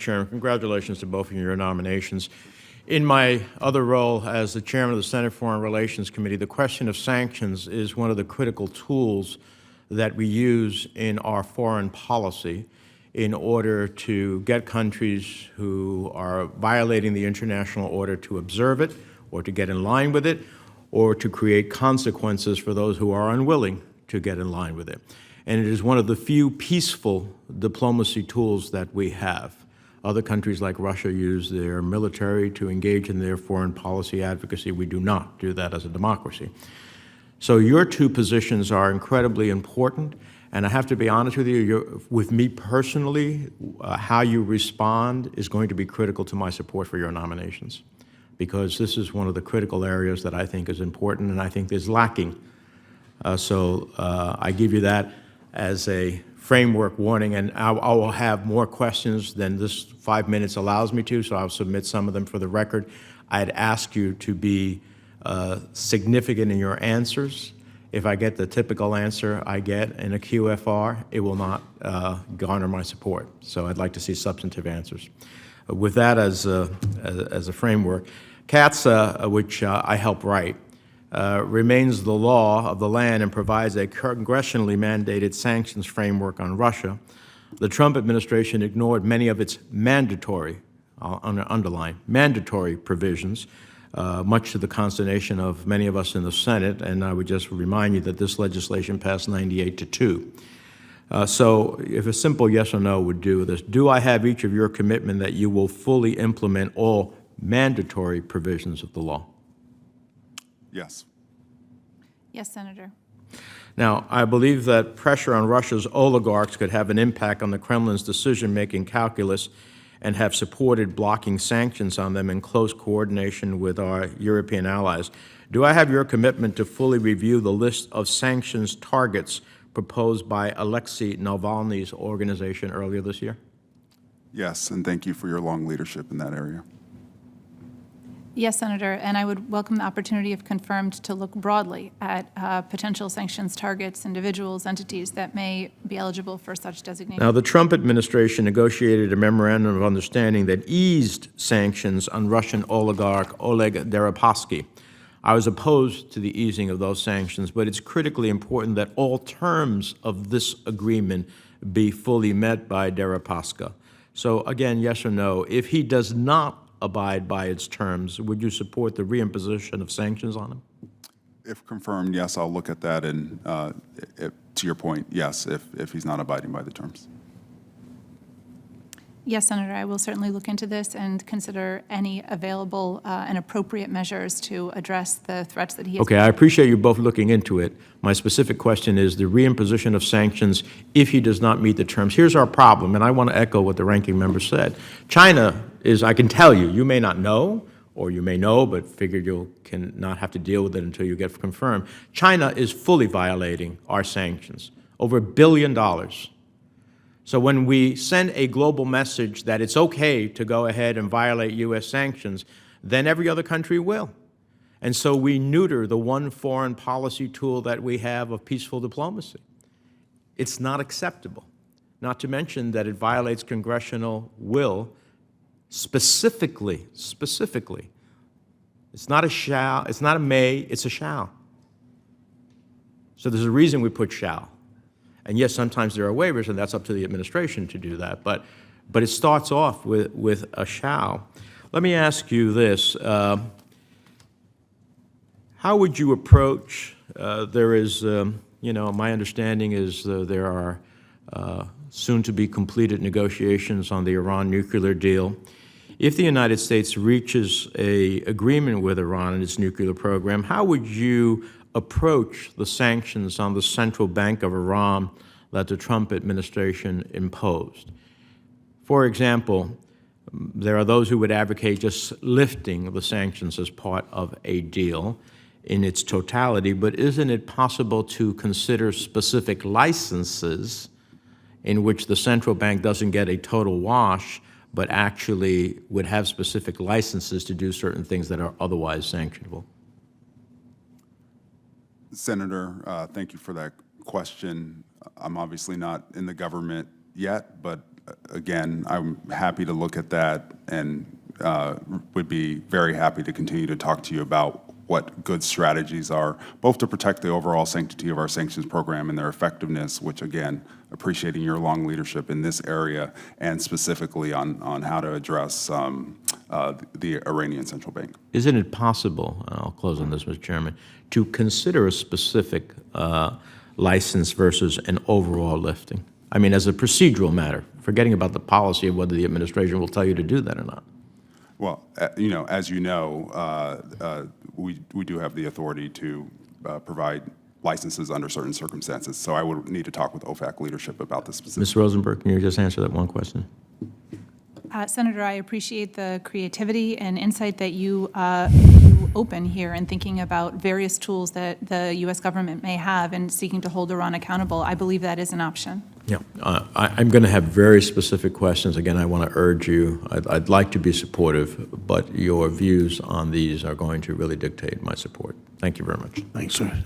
Chairman. Congratulations to both of your nominations. In my other role as the Chairman of the Senate Foreign Relations Committee, the question of sanctions is one of the critical tools that we use in our foreign policy in order to get countries who are violating the international order to observe it or to get in line with it, or to create consequences for those who are unwilling to get in line with it. And it is one of the few peaceful diplomacy tools that we have. Other countries like Russia use their military to engage in their foreign policy advocacy. We do not do that as a democracy. So your two positions are incredibly important, and I have to be honest with you, with me personally, how you respond is going to be critical to my support for your nominations, because this is one of the critical areas that I think is important and I think is lacking. So I give you that as a framework warning, and I will have more questions than this 5 minutes allows me to, so I'll submit some of them for the record. I'd ask you to be significant in your answers. If I get the typical answer I get in a QFR, it will not garner my support. So I'd like to see substantive answers. With that as a framework, CATSA, which I help write, remains the law of the land and provides a congressionally mandated sanctions framework on Russia. The Trump administration ignored many of its mandatory, I'll underline, mandatory provisions, much to the consternation of many of us in the Senate, and I would just remind you that this legislation passed 98-2. So if a simple yes or no would do this, do I have each of your commitment that you will fully implement all mandatory provisions of the law? Yes. Yes, Senator. Now, I believe that pressure on Russia's oligarchs could have an impact on the Kremlin's decision-making calculus and have supported blocking sanctions on them in close coordination with our European allies. Do I have your commitment to fully review the list of sanctions targets proposed by Alexei Navalny's organization earlier this year? Yes, and thank you for your long leadership in that area. Yes, Senator, and I would welcome the opportunity, if confirmed, to look broadly at potential sanctions targets, individuals, entities that may be eligible for such designation. Now, the Trump administration negotiated a memorandum of understanding that eased sanctions on Russian oligarch Oleg Deripaska. I was opposed to the easing of those sanctions, but it's critically important that all terms of this agreement be fully met by Deripaska. So again, yes or no, if he does not abide by its terms, would you support the reimposition of sanctions on him? If confirmed, yes, I'll look at that, and to your point, yes, if he's not abiding by the terms. Yes, Senator, I will certainly look into this and consider any available and appropriate measures to address the threats that he has. Okay, I appreciate you both looking into it. My specific question is the reimposition of sanctions if he does not meet the terms. Here's our problem, and I want to echo what the ranking member said. China is, I can tell you, you may not know, or you may know, but figured you can not have to deal with it until you get confirmed. China is fully violating our sanctions, over $1 billion. So when we send a global message that it's okay to go ahead and violate U.S. sanctions, then every other country will. And so we neuter the one foreign policy tool that we have of peaceful diplomacy. It's not acceptable, not to mention that it violates congressional will specifically. It's not a shall, it's not a may, it's a shall. So there's a reason we put shall. And yes, sometimes there are waivers, and that's up to the administration to do that. But it starts off with a shall. Let me ask you this. How would you approach, there is, my understanding is there are soon-to-be completed negotiations on the Iran nuclear deal. If the United States reaches an agreement with Iran and its nuclear program, how would you approach the sanctions on the central bank of Iran that the Trump administration imposed? For example, there are those who would advocate just lifting the sanctions as part of a deal in its totality, but isn't it possible to consider specific licenses in which the central bank doesn't get a total wash, but actually would have specific licenses to do certain things that are otherwise sanctionable? Senator, thank you for that question. I'm obviously not in the government yet, but Again, I'm happy to look at that and would be very happy to continue to talk to you about what good strategies are, both to protect the overall sanctity of our sanctions program and their effectiveness, which again, appreciating your long leadership in this area, and specifically on how to address the Iranian Central Bank. Isn't it possible, and I'll close on this, Mr. Chairman, to consider a specific license versus an overall lifting? I mean, as a procedural matter, forgetting about the policy of whether the administration will tell you to do that or not. Well, as you know, we do have the authority to provide licenses under certain circumstances. So I would need to talk with OFAC leadership about this specific. Ms. Rosenberg, can you just answer that one question? Senator, I appreciate the creativity and insight that you open here in thinking about various tools that the U.S. government may have in seeking to hold Iran accountable. I believe that is an option. Yeah, I'm going to have very specific questions. Again, I want to urge you, I'd like to be supportive, but your views on these are going to really dictate my support. Thank you very much. Thanks, sir.